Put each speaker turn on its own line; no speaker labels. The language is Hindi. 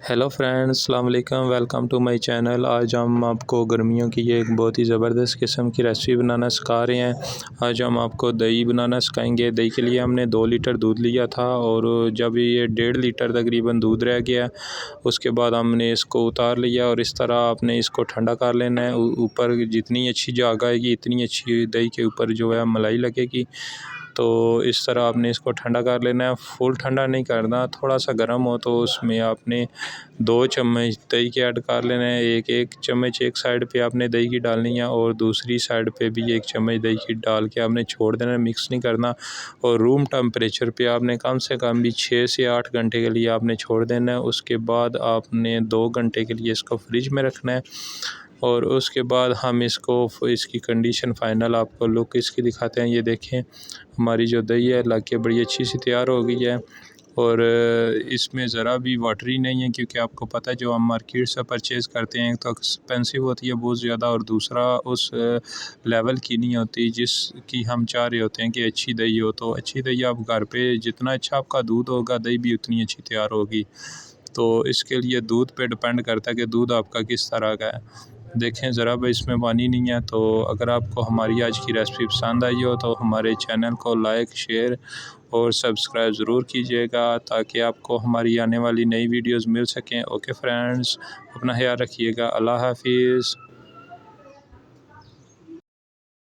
हेलो फ्रेंड्स, अस्सलाम वालेकुम। Welcome to my channel. आज हम आपको गर्मियों की एक बहुत ही ज़बरदस्त किस्म की रेसिपी बनाना सिखा रहे हैं। आज हम आपको दही बनाना सिखाएंगे। दही के लिए हमने 2 लीटर दूध लिया था और जब ये 1.5 लीटर तकरीबन दूध रह गया, उसके बाद हमने इसको उतार लिया और इस तरह आपने इसको ठंडा कर लेना है। ऊपर जितनी अच्छी झाग आएगी इतनी अच्छी दही के ऊपर जो है मलाई लगेगी। तो इस तरह आपने इसको ठंडा कर लेना है। फुल ठंडा नहीं करना, थोड़ा सा गर्म हो तो उसमें आपने 2 चम्मच दही के ऐड कर लेना है। एक चम्मच एक साइड पे आपने दही की डालनी है और दूसरी साइड पे भी 1 चम्मच दही की डाल के आपने छोड़ देना है, मिक्स नहीं करना। और रूम टेम्परेचर पे आपने कम से कम भी 6 से 8 घंटे के लिए आपने छोड़ देना है। उसके बाद आपने 2 घंटे के लिए इसको फ्रिज में रखना है और उसके बाद हम इसकी कंडीशन फ़ाइनल आपको लुक इसकी दिखाते हैं। ये देखें, हमारी जो दही है लग के बड़ी अच्छी सी तैयार हो गई है और इसमें ज़रा भी वाटरी नहीं है, क्योंकि आपको पता है जो हम मार्केट से परचेज़ करते हैं तो एक्सपेंसिव होती है बहुत ज़्यादा और दूसरा उस लेवल की नहीं होती जिसकी हम चाह रहे होते हैं कि अच्छी दही हो। तो अच्छी दही आप घर पे जितना अच्छा आपका दूध होगा दही भी उतनी अच्छी तैयार होगी। तो इसके लिए दूध पे डिपेंड करता है कि दूध आपका किस तरह का है। देखें ज़रा भी इसमें पानी नहीं है। तो अगर आपको हमारी आज की रेसिपी पसंद आई हो तो हमारे चैनल को लाइक, शेयर और सब्सक्राइब ज़रूर कीजिएगा ताकि आपको हमारी आने वाली नई वीडियोज़ मिल सकें। ओके फ्रेंड्स, अपना ख्याल रखिएगा। अल्लाह हाफिज़।